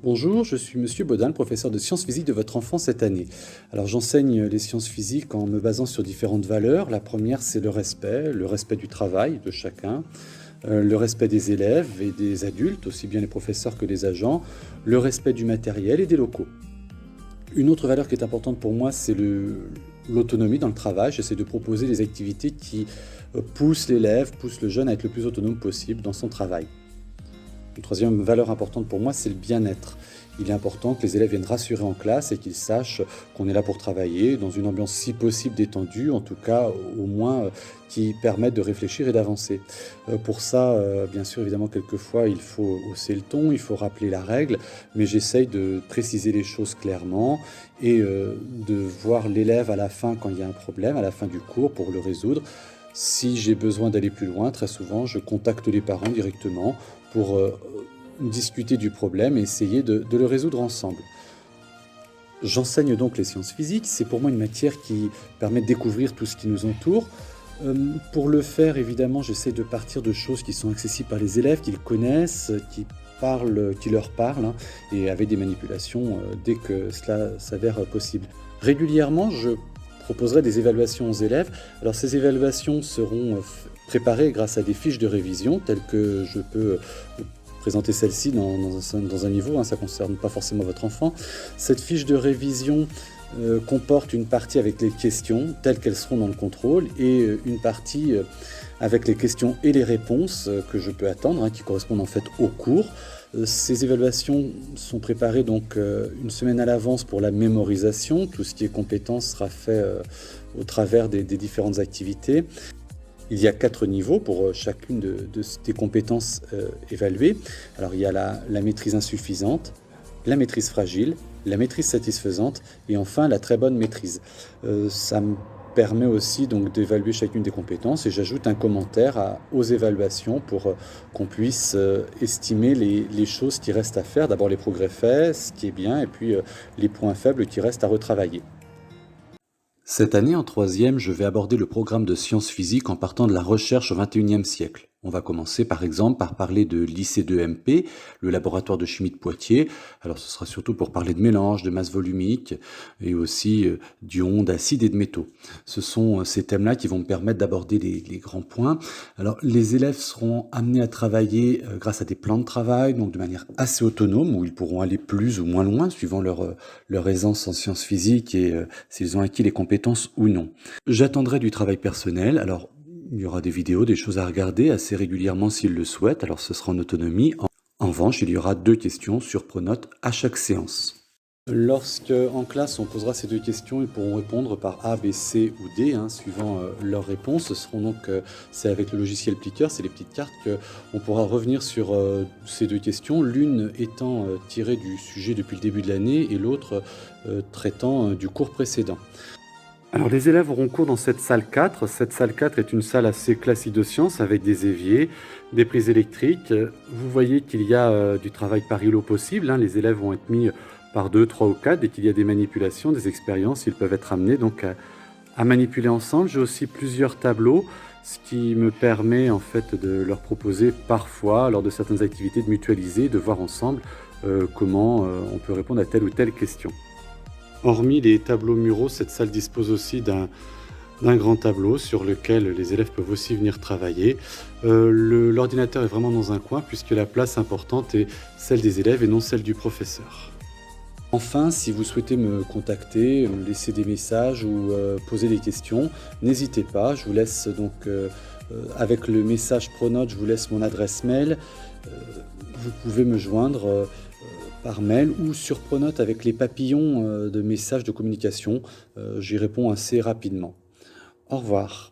Bonjour, je suis Monsieur Baudin, le professeur de sciences physiques de votre enfant cette année. Alors j'enseigne les sciences physiques en me basant sur différentes valeurs. La première, c'est le respect du travail de chacun, le respect des élèves et des adultes, aussi bien les professeurs que les agents, le respect du matériel et des locaux. Une autre valeur qui est importante pour moi, c'est l'autonomie dans le travail. J'essaie de proposer des activités qui poussent l'élève, poussent le jeune à être le plus autonome possible dans son travail. Une troisième valeur importante pour moi, c'est le bien-être. Il est important que les élèves viennent rassurés en classe et qu'ils sachent qu'on est là pour travailler dans une ambiance si possible détendue, en tout cas au moins qui permette de réfléchir et d'avancer. Pour ça, bien sûr, évidemment, quelquefois, il faut hausser le ton, il faut rappeler la règle, mais j'essaye de préciser les choses clairement et de voir l'élève à la fin quand il y a un problème, à la fin du cours pour le résoudre. Si j'ai besoin d'aller plus loin, très souvent, je contacte les parents directement pour discuter du problème et essayer de le résoudre ensemble. J'enseigne donc les sciences physiques, c'est pour moi une matière qui permet de découvrir tout ce qui nous entoure. Pour le faire, évidemment, j'essaie de partir de choses qui sont accessibles par les élèves, qu'ils connaissent, qui leur parlent, hein, et avec des manipulations dès que cela s'avère possible. Régulièrement, je proposerai des évaluations aux élèves. Alors ces évaluations seront préparées grâce à des fiches de révision, telles que je peux présenter celle-ci dans un niveau, hein, ça ne concerne pas forcément votre enfant. Cette fiche de révision comporte une partie avec les questions, telles qu'elles seront dans le contrôle, et une partie avec les questions et les réponses que je peux attendre, hein, qui correspondent en fait au cours. Ces évaluations sont préparées donc une semaine à l'avance pour la mémorisation. Tout ce qui est compétences sera fait au travers des différentes activités. Il y a 4 niveaux pour chacune des compétences évaluées. Alors il y a la maîtrise insuffisante, la maîtrise fragile, la maîtrise satisfaisante et enfin la très bonne maîtrise. Ça me permet aussi donc d'évaluer chacune des compétences et j'ajoute un commentaire aux évaluations pour qu'on puisse estimer les choses qui restent à faire. D'abord les progrès faits, ce qui est bien, et puis les points faibles qui restent à retravailler. Cette année, en troisième, je vais aborder le programme de sciences physiques en partant de la recherche au XXIe siècle. On va commencer par exemple par parler de l'IC2MP, le laboratoire de chimie de Poitiers. Alors ce sera surtout pour parler de mélange, de masse volumique et aussi d'ions, d'acides et de métaux. Ce sont ces thèmes-là qui vont me permettre d'aborder les grands points. Alors les élèves seront amenés à travailler grâce à des plans de travail, donc de manière assez autonome, où ils pourront aller plus ou moins loin suivant leur aisance en sciences physiques et s'ils ont acquis les compétences ou non. J'attendrai du travail personnel. Alors il y aura des vidéos, des choses à regarder assez régulièrement s'ils le souhaitent, alors ce sera en autonomie. En revanche, il y aura 2 questions sur Pronote à chaque séance. Lorsque en classe on posera ces 2 questions, ils pourront répondre par A, B, C ou D, hein, suivant leurs réponses. Ce seront donc, c'est avec le logiciel Plicker, c'est les petites cartes qu'on pourra revenir sur ces 2 questions, l'une étant tirée du sujet depuis le début de l'année et l'autre traitant du cours précédent. Alors les élèves auront cours dans cette salle 4. Cette salle 4 est une salle assez classique de sciences avec des éviers, des prises électriques. Vous voyez qu'il y a du travail par îlot possible, hein. Les élèves vont être mis par 2, 3 ou 4 dès qu'il y a des manipulations, des expériences, ils peuvent être amenés donc à manipuler ensemble. J'ai aussi plusieurs tableaux, ce qui me permet en fait de leur proposer parfois, lors de certaines activités, de mutualiser, de voir ensemble comment on peut répondre à telle ou telle question. Hormis les tableaux muraux, cette salle dispose aussi d'un grand tableau sur lequel les élèves peuvent aussi venir travailler. L'ordinateur est vraiment dans un coin puisque la place importante est celle des élèves et non celle du professeur. Enfin, si vous souhaitez me contacter, me laisser des messages ou poser des questions, n'hésitez pas. Je vous laisse donc, avec le message Pronote, je vous laisse mon adresse mail. Vous pouvez me joindre par mail ou sur Pronote avec les papillons de messages de communication. J'y réponds assez rapidement. Au revoir.